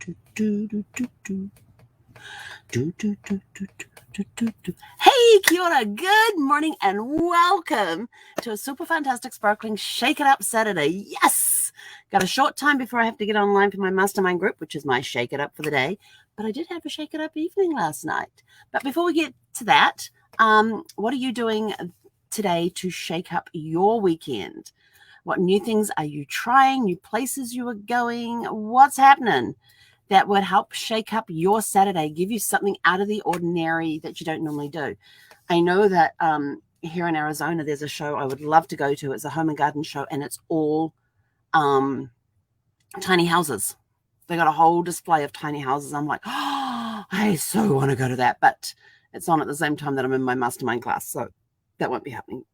Hey, kia ora, good morning and welcome to a super fantastic sparkling Shake It Up Saturday. Yes! Got a short time before I have to get online for my mastermind group, which is my Shake It Up for the day. But I did have a Shake It Up evening last night. But before we get to that, what are you doing today to shake up your weekend? What new things are you trying? New places you are going? What's happening that would help shake up your Saturday, give you something out of the ordinary that you don't normally do? I know that here in Arizona, there's a show I would love to go to. It's a home and garden show, and it's all tiny houses. They got a whole display of tiny houses. I'm like, oh, I so want to go to that, but it's on at the same time that I'm in my mastermind class, so that won't be happening.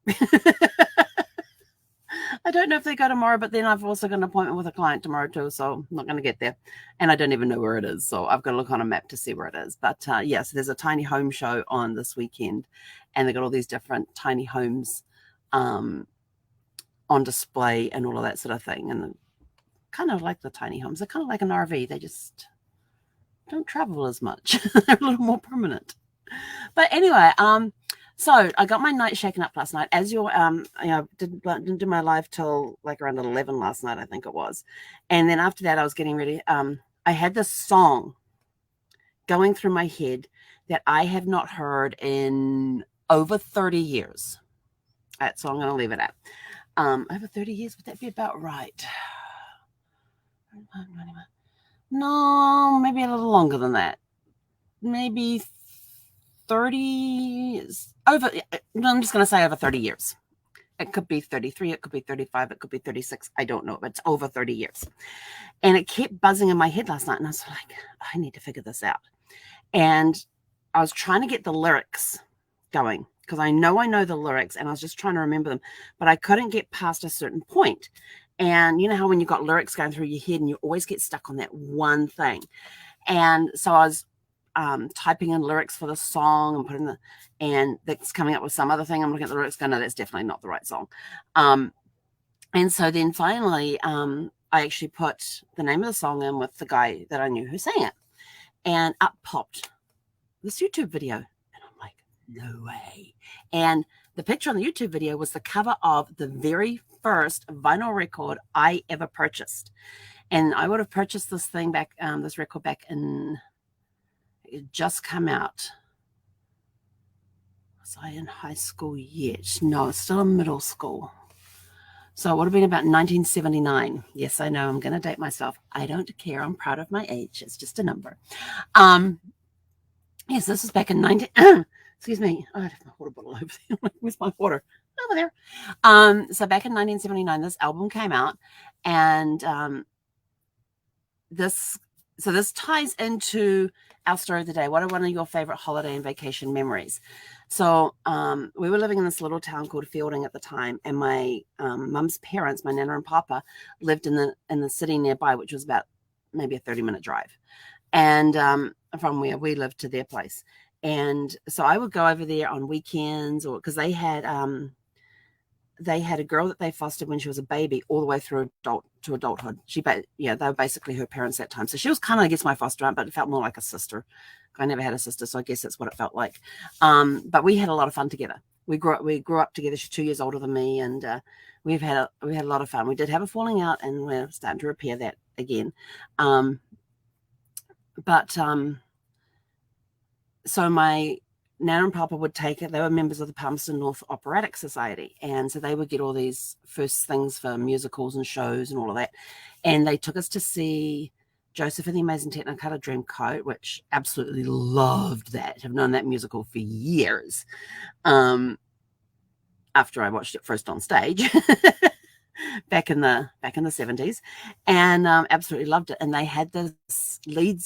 I don't know if they go tomorrow, but then I've also got an appointment with a client tomorrow too, so I'm not going to get there. And I don't even know where it is, so I've got to look on a map to see where it is. But yes, there's a tiny home show on this weekend, and they've got all these different tiny homes on display and all of that sort of thing. And kind of like the tiny homes. They're kind of like an RV. They just don't travel as much. They're a little more permanent. But anyway, so I got my night shaken up last night. As you didn't do my live till like around 11 last night, I think it was. And then after that, I was getting ready. I had this song going through my head that I have not heard in over 30 years. So I'm going to leave it at over 30 years. Would that be about right? No, maybe a little longer than that. Maybe 30 over. I'm just going to say over 30 years. It could be 33, it could be 35, it could be 36. I don't know, but it's over 30 years. And it kept buzzing in my head last night, and I was like, I need to figure this out. And I was trying to get the lyrics going because I know the lyrics, and I was just trying to remember them, but I couldn't get past a certain point. And you know how when you've got lyrics going through your head and you always get stuck on that one thing. And so I was typing in lyrics for the song and putting and that's coming up with some other thing. I'm looking at the lyrics going, no, that's definitely not the right song. And so then finally, I actually put the name of the song in with the guy that I knew who sang it, and up popped this YouTube video. And I'm like, no way. And the picture on the YouTube video was the cover of the very first vinyl record I ever purchased. And I would have purchased this thing this record back in, it just come out. Was I in high school yet? No, it's still in middle school. So it would have been about 1979. Yes, I know, I'm going to date myself. I don't care. I'm proud of my age. It's just a number. Yes, this was back in excuse me. Oh, I have my water bottle over there. Where's my water? Over there. So back in 1979, this album came out, and this ties into our story of the day. What are one of your favorite holiday and vacation memories? So we were living in this little town called Fielding at the time, and my mum's parents, my nana and papa, lived in the city nearby, which was about maybe a 30-minute drive, and from where we lived to their place. And so I would go over there on weekends, or because they had a girl that they fostered when she was a baby all the way through to adulthood. They were basically her parents that time. So she was kind of, I guess, my foster aunt, but it felt more like a sister. I never had a sister, so I guess that's what it felt like. But we had a lot of fun together. We grew up together. She's 2 years older than me, and we had a lot of fun. We did have a falling out, and we're starting to repair that again. So my Nana and Papa would take it. They were members of the Palmerston North Operatic Society. And so they would get all these first things for musicals and shows and all of that. And they took us to see Joseph and the Amazing Technicolor Dreamcoat, which absolutely loved that. Have known that musical for years. After I watched it first on stage back in the 70s, and absolutely loved it. And they had the lead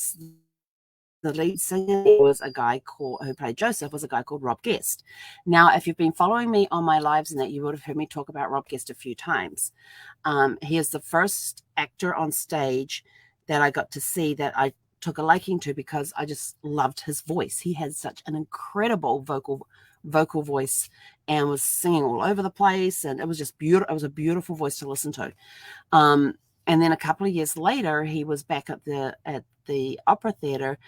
singer was a guy who played Joseph, was a guy called Rob Guest. Now, if you've been following me on my lives and that, you would have heard me talk about Rob Guest a few times. He is the first actor on stage that I got to see that I took a liking to because I just loved his voice. He had such an incredible vocal voice and was singing all over the place, and it was just beautiful. It was a beautiful voice to listen to. And then a couple of years later, he was back at the Opera Theatre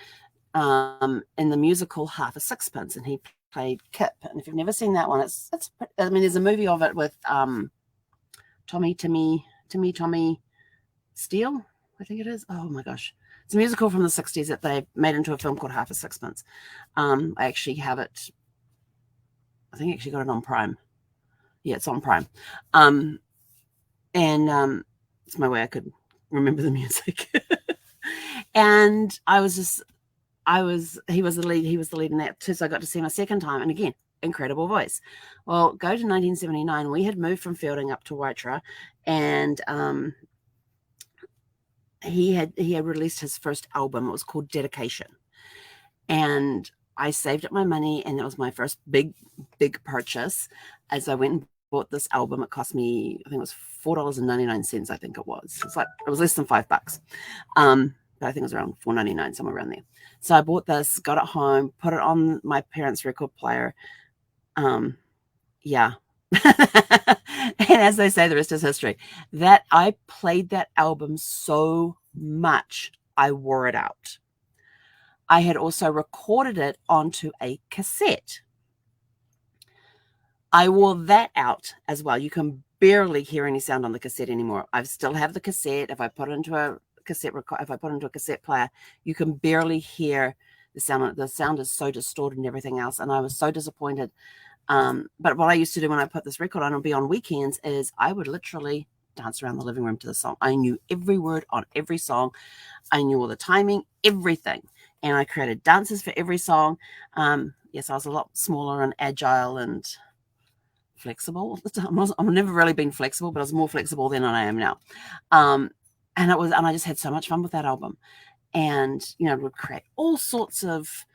in the musical Half a Sixpence, and he played Kip. And if you've never seen that one, it's I mean, there's a movie of it with Tommy Steele, I think it is. Oh my gosh. It's a musical from the 60s that they made into a film called Half a Sixpence. I actually have it. I think I actually got it on Prime. Yeah, it's on Prime. And it's my way I could remember the music. And he was the lead in that too. So I got to see him a second time. And again, incredible voice. Well, go to 1979. We had moved from Fielding up to Waitara, and he had released his first album. It was called Dedication. And I saved up my money, and it was my first big purchase. As I went and bought this album, it cost me, I think it was $4.99. I think it was. It was less than $5. But I think it was around $4.99, somewhere around there. So I bought this, got it home, put it on my parents' record player. Yeah. And as they say, the rest is history. That I played that album so much, I wore it out. I had also recorded it onto a cassette. I wore that out as well. You can barely hear any sound on the cassette anymore. I still have the cassette. If I put it into a cassette player, you can barely hear the sound. The sound is so distorted and everything else. And I was so disappointed. But what I used to do when I put this record on and be on weekends is I would literally dance around the living room to the song. I knew every word on every song. I knew all the timing, everything. And I created dances for every song. Yes, I was a lot smaller and agile and flexible at the time. I've never really been flexible, but I was more flexible then than I am now. And I just had so much fun with that album. And, would create all sorts of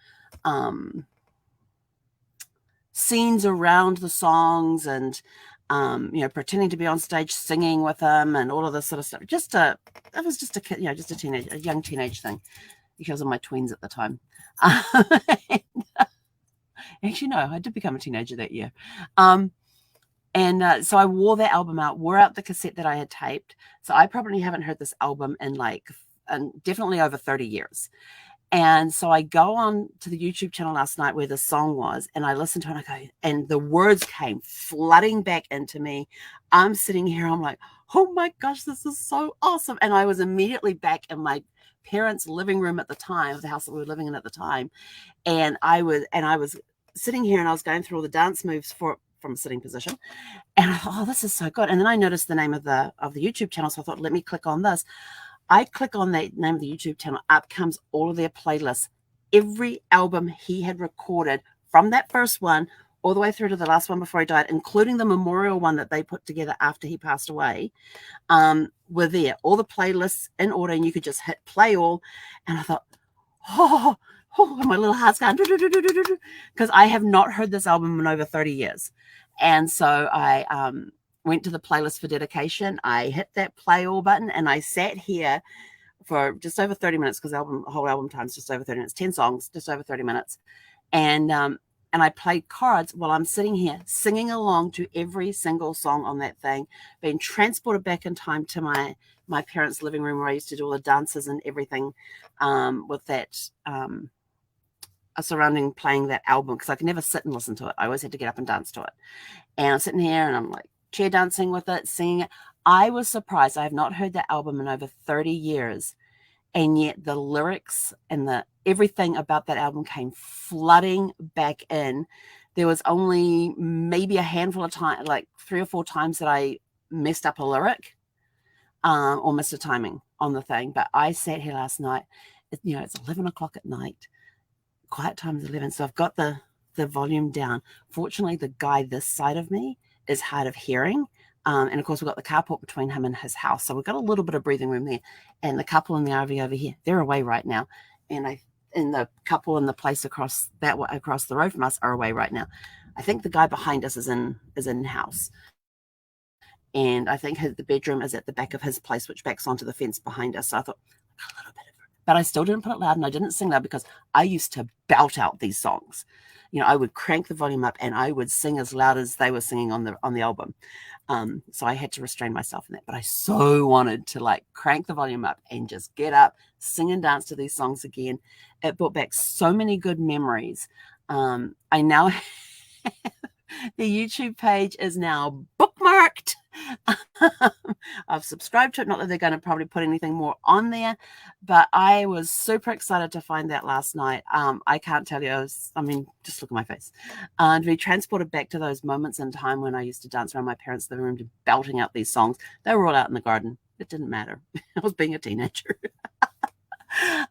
scenes around the songs, and pretending to be on stage singing with them and all of this sort of stuff. It was just a young teenage thing, because of my tweens at the time. Actually, no, I did become a teenager that year. So I wore that album out, wore out the cassette that I had taped. So I probably haven't heard this album in definitely over 30 years. And so I go on to the YouTube channel last night where the song was, and I listened to it, and I go, and the words came flooding back into me. I'm sitting here, I'm like, oh my gosh, this is so awesome. And I was immediately back in my parents' living room at the time, the house that we were living in at the time. And I was sitting here, and I was going through all the dance moves from a sitting position. And I thought, oh, this is so good. And then I noticed the name of the YouTube channel. So I thought, let me click on this. I click on the name of the YouTube channel. Up comes all of their playlists. Every album he had recorded from that first one all the way through to the last one before he died, including the memorial one that they put together after he passed away, were there. All the playlists in order, and you could just hit play all. And I thought, oh, my little heart's going, because I have not heard this album in over 30 years. And so I went to the playlist for Dedication. I hit that play all button, and I sat here for just over 30 minutes, because the whole album time is just over 30 minutes, 10 songs, just over 30 minutes. And I played cards while I'm sitting here singing along to every single song on that thing, being transported back in time to my parents' living room where I used to do all the dances and everything with that surrounding playing that album, because I could never sit and listen to it. I always had to get up and dance to it. And I'm sitting here, and I'm like chair dancing with it, singing it. I was surprised. I have not heard that album in over 30 years. And yet the lyrics and everything about that album came flooding back in. There was only maybe a handful of times, like 3 or 4 times, that I messed up a lyric or missed a timing on the thing. But I sat here last night. It's 11 o'clock at night. Quiet time is 11. So I've got the volume down. Fortunately, the guy this side of me is hard of hearing. And of course, we've got the carport between him and his house. So we've got a little bit of breathing room there. And the couple in the RV over here, they're away right now. And the couple in the place across the road from us are away right now. I think the guy behind us is in house. And I think the bedroom is at the back of his place, which backs onto the fence behind us. So I thought, a little bit of it. But I still didn't put it loud, and I didn't sing loud, because I used to belt out these songs. I would crank the volume up and I would sing as loud as they were singing on the album. So I had to restrain myself in that, but I so wanted to like crank the volume up and just get up, sing and dance to these songs again. It brought back so many good memories. I now the YouTube page is now bookmarked. I've subscribed to it. Not that they're going to probably put anything more on there, but I was super excited to find that last night. I can't tell you. Just look at my face. To be transported back to those moments in time when I used to dance around my parents' living room, belting out these songs. They were all out in the garden. It didn't matter. I was being a teenager.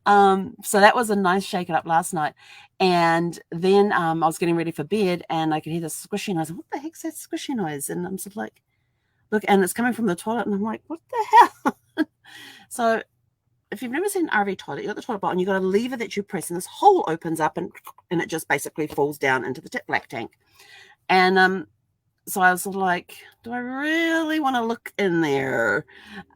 So that was a nice shake it up last night. And then I was getting ready for bed and I could hear this squishy noise. What the heck's that squishy noise? And I'm sort of like, look, and it's coming from the toilet. And I'm like, what the hell? So if you've never seen an RV toilet, you got the toilet bowl and you got a lever that you press and this hole opens up and it just basically falls down into the black tank. And so I was sort of like, do I really want to look in there?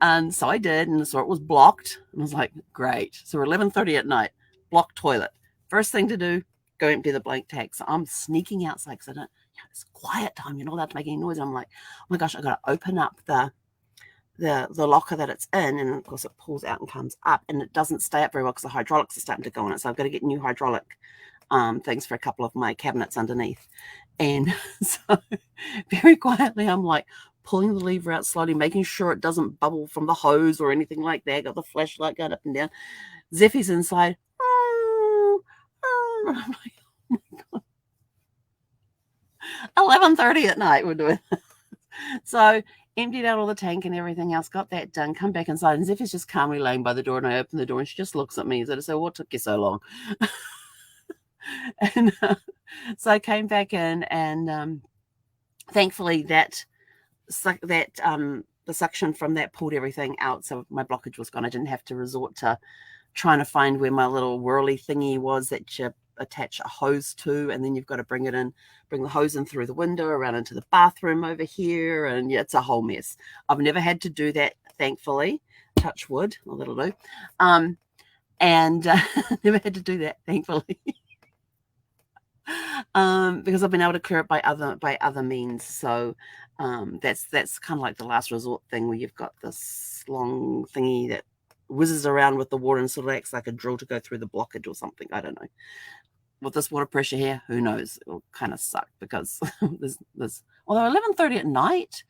And so I did, and so it was blocked. And I was like, great. So we're 11:30 at night, blocked toilet. First thing to do, go empty the blank tank. So I'm sneaking outside because it's quiet time. You're not allowed to make any noise. And I'm like, oh my gosh, I got to open up the locker that it's in. And of course it pulls out and comes up, and it doesn't stay up very well because the hydraulics are starting to go on it. So I've got to get new hydraulic things for a couple of my cabinets underneath. And so very quietly, I'm like pulling the lever out slowly, making sure it doesn't bubble from the hose or anything like that. Got the flashlight going up and down. Zeffy's inside. I'm like, oh my God. 11:30 at night we're doing this. So emptied out all the tank and everything else, got that done, come back inside, and Zeffy's just calmly laying by the door, and I open the door and she just looks at me and said, what took you so long? And so I came back in, and thankfully the suction from that pulled everything out, so my blockage was gone. I didn't have to resort to trying to find where my little whirly thingy was that you attach a hose to, and then you've got to bring the hose in through the window around into the bathroom over here, and yeah, it's a whole mess. I've never had to do that, thankfully. Touch wood, a little do. And never had to do that, thankfully. Because I've been able to clear it by other means. So that's kind of like the last resort thing, where you've got this long thingy that whizzes around with the water and sort of acts like a drill to go through the blockage or something. I don't know. With this water pressure here, who knows? It'll kind of suck because there's although 11:30 at night,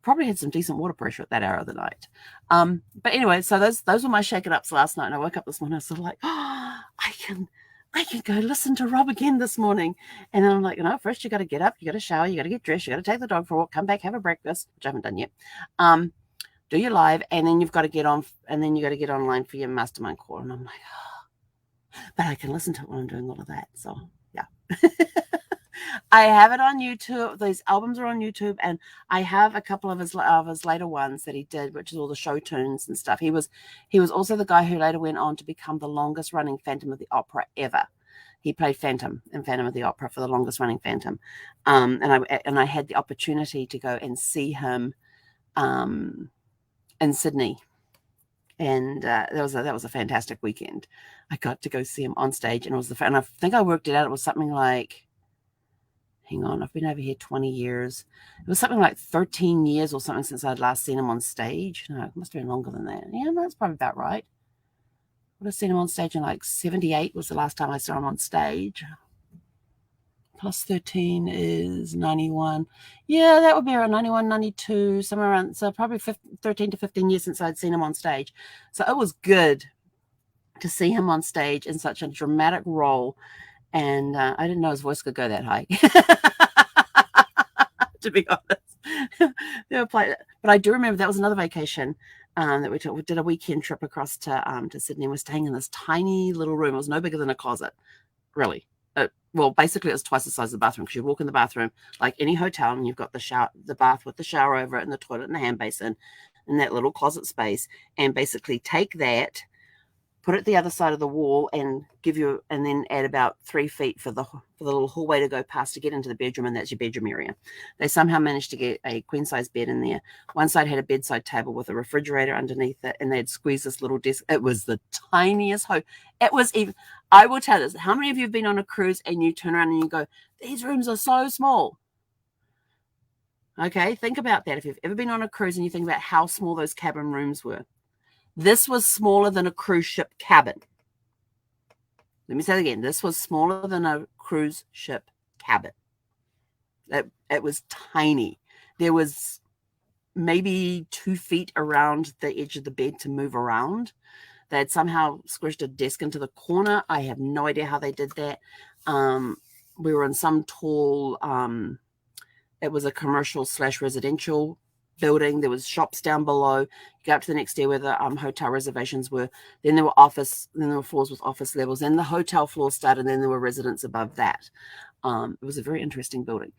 probably had some decent water pressure at that hour of the night. But anyway, so those were my shake it ups last night, and I woke up this morning, I was sort of like, oh, I can go listen to Rob again this morning. And then I'm like, first you got to get up, you got to shower, you got to get dressed, you got to take the dog for a walk, come back, have a breakfast, which I haven't done yet. Do your live, and then you've got to get on, and then you got to get online for your mastermind call. And I'm like, oh, but I can listen to it when I'm doing all of that. So yeah. I have it on YouTube. These albums are on YouTube, and I have a couple of his later ones that he did, which is all the show tunes and stuff. He was also the guy who later went on to become the longest running Phantom of the Opera ever. He played Phantom in Phantom of the Opera for the longest running Phantom. And I had the opportunity to go and see him in Sydney. And that was a fantastic weekend. I got to go see him on stage, and and I think I worked it out. It was something like, hang on, I've been over here 20 years. It was something like 13 years or something since I'd last seen him on stage. No, it must have been longer than that. Yeah, that's probably about right. I would have seen him on stage in like 78 was the last time I saw him on stage. Plus 13 is 91. Yeah, that would be around 91, 92, somewhere around. So probably 13 to 15 years since I'd seen him on stage. So it was good to see him on stage in such a dramatic role. And I didn't know his voice could go that high, to be honest. But I do remember that was another vacation that we took. We did a weekend trip across to Sydney. We're staying in this tiny little room. It was no bigger than a closet, really. Well, basically, it was twice the size of the bathroom, because you walk in the bathroom like any hotel, and you've got the bath with the shower over it, and the toilet and the hand basin, and that little closet space. And basically take that, put it the other side of the wall and and then add about 3 feet for the little hallway to go past to get into the bedroom, and that's your bedroom area. They somehow managed to get a queen size bed in there. One side had a bedside table with a refrigerator underneath it, and they'd squeezed this little desk. It was the tiniest home. It was even, I will tell you this, how many of you have been on a cruise and you turn around and you go, these rooms are so small? Okay, think about that. If you've ever been on a cruise and you think about how small those cabin rooms were. This was smaller than a cruise ship cabin. Let me say it again. This was smaller than a cruise ship cabin. It was tiny. There was maybe 2 feet around the edge of the bed to move around. They had somehow squished a desk into the corner. I have no idea how they did that. We were in some tall, it was a commercial / residential building. There was shops down below. You go up to the next day where the hotel reservations were. Then there were floors with office levels. Then the hotel floor started, and then there were residents above that. It was a very interesting building.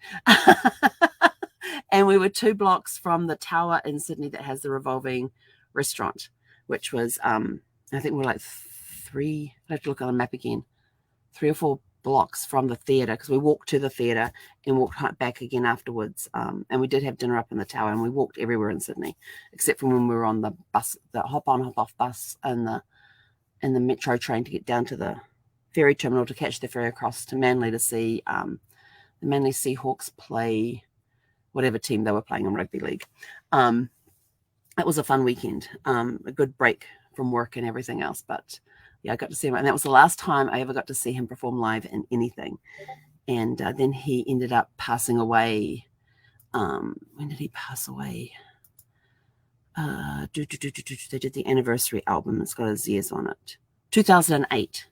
And we were 2 blocks from the tower in Sydney that has the revolving restaurant, which was, I think we're like 3, I have to look on the map again, 3 or 4 blocks from the theatre, because we walked to the theatre and walked back again afterwards. And we did have dinner up in the tower, and we walked everywhere in Sydney, except for when we were on the bus, the hop on, hop off bus and the metro train to get down to the ferry terminal to catch the ferry across to Manly to see the Manly Seahawks play whatever team they were playing in rugby league. It was a fun weekend, a good break from work and everything else. But yeah, I got to see him, and that was the last time I ever got to see him perform live in anything. And then he ended up passing away. When did he pass away? They did the anniversary album. It's got his years on it. 2008.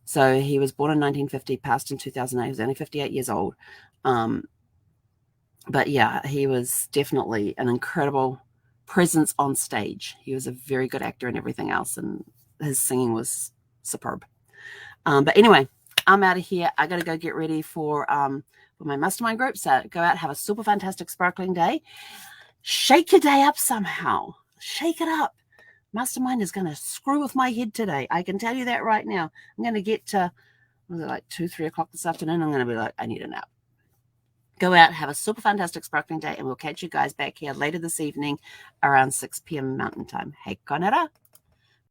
So he was born in 1950, passed in 2008. He was only 58 years old. But yeah, he was definitely an incredible presence on stage. He was a very good actor and everything else, and his singing was superb. But anyway, I'm out of here. I got to go get ready for my mastermind group. So go out, have a super fantastic sparkling day. Shake your day up somehow. Shake it up. Mastermind is going to screw with my head today. I can tell you that right now. I'm going to get to, was it like 2, 3 o'clock this afternoon? I'm going to be like, I need a nap. Go out, have a super fantastic sparkling day, and we'll catch you guys back here later this evening around 6 p.m. Mountain Time. Hey, Conera.